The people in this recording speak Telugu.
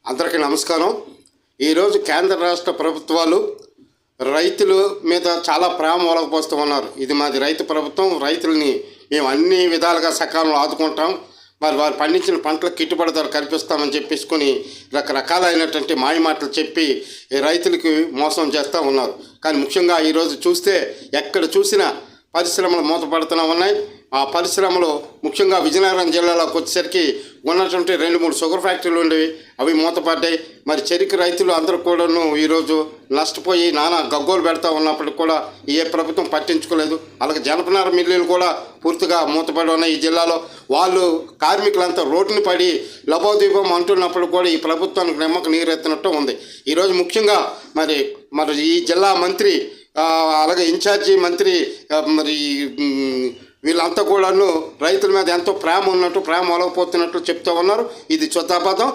అందరికీ నమస్కారం. ఈరోజు కేంద్ర రాష్ట్ర ప్రభుత్వాలు రైతుల మీద చాలా ప్రేమ ఒలకపోస్తూ ఉన్నారు. ఇది మాది రైతు ప్రభుత్వం, రైతుల్ని మేము అన్ని విధాలుగా సకాలంలో ఆదుకుంటాం, మరి వారు పండించిన పంటలకు గిట్టుబాటు ధర కల్పిస్తామని చెప్పేసుకొని రకరకాలైనటువంటి మాయమాటలు చెప్పి రైతులకి మోసం చేస్తూ ఉన్నారు. కానీ ముఖ్యంగా ఈరోజు చూస్తే ఎక్కడ చూసినా పరిశ్రమలు మూతపడుతూ ఉన్నాయి. ఆ పరిశ్రమలు ముఖ్యంగా విజయనగరం జిల్లాలోకి వచ్చేసరికి ఉన్నటువంటి 2-3 షుగర్ ఫ్యాక్టరీలు ఉండేవి, అవి మూతపడ్డాయి. మరి చెరుకు రైతులు అందరూ కూడాను ఈరోజు నష్టపోయి నానా గగ్గోలు పెడతా ఉన్నప్పటికి కూడా ఏ ప్రభుత్వం పట్టించుకోలేదు. అలాగే జనపనార మిల్లులు కూడా పూర్తిగా మూతపడి ఉన్నాయి ఈ జిల్లాలో. వాళ్ళు కార్మికులంతా రోడ్డుని పడి లబోదీపం అంటున్నప్పుడు కూడా ఈ ప్రభుత్వానికి నిమ్మకు నీరెత్తినట్టు ఉంది. ఈరోజు ముఖ్యంగా మరి ఈ జిల్లా మంత్రి, అలాగే ఇన్ఛార్జి మంత్రి, మరి వీళ్ళంతా కూడాను రైతుల మీద ఎంతో ప్రేమ ఉన్నట్టు, ప్రేమ ఒలగపోతున్నట్లు చెప్తూ ఉన్నారు. ఇది చుత్తాపాతం.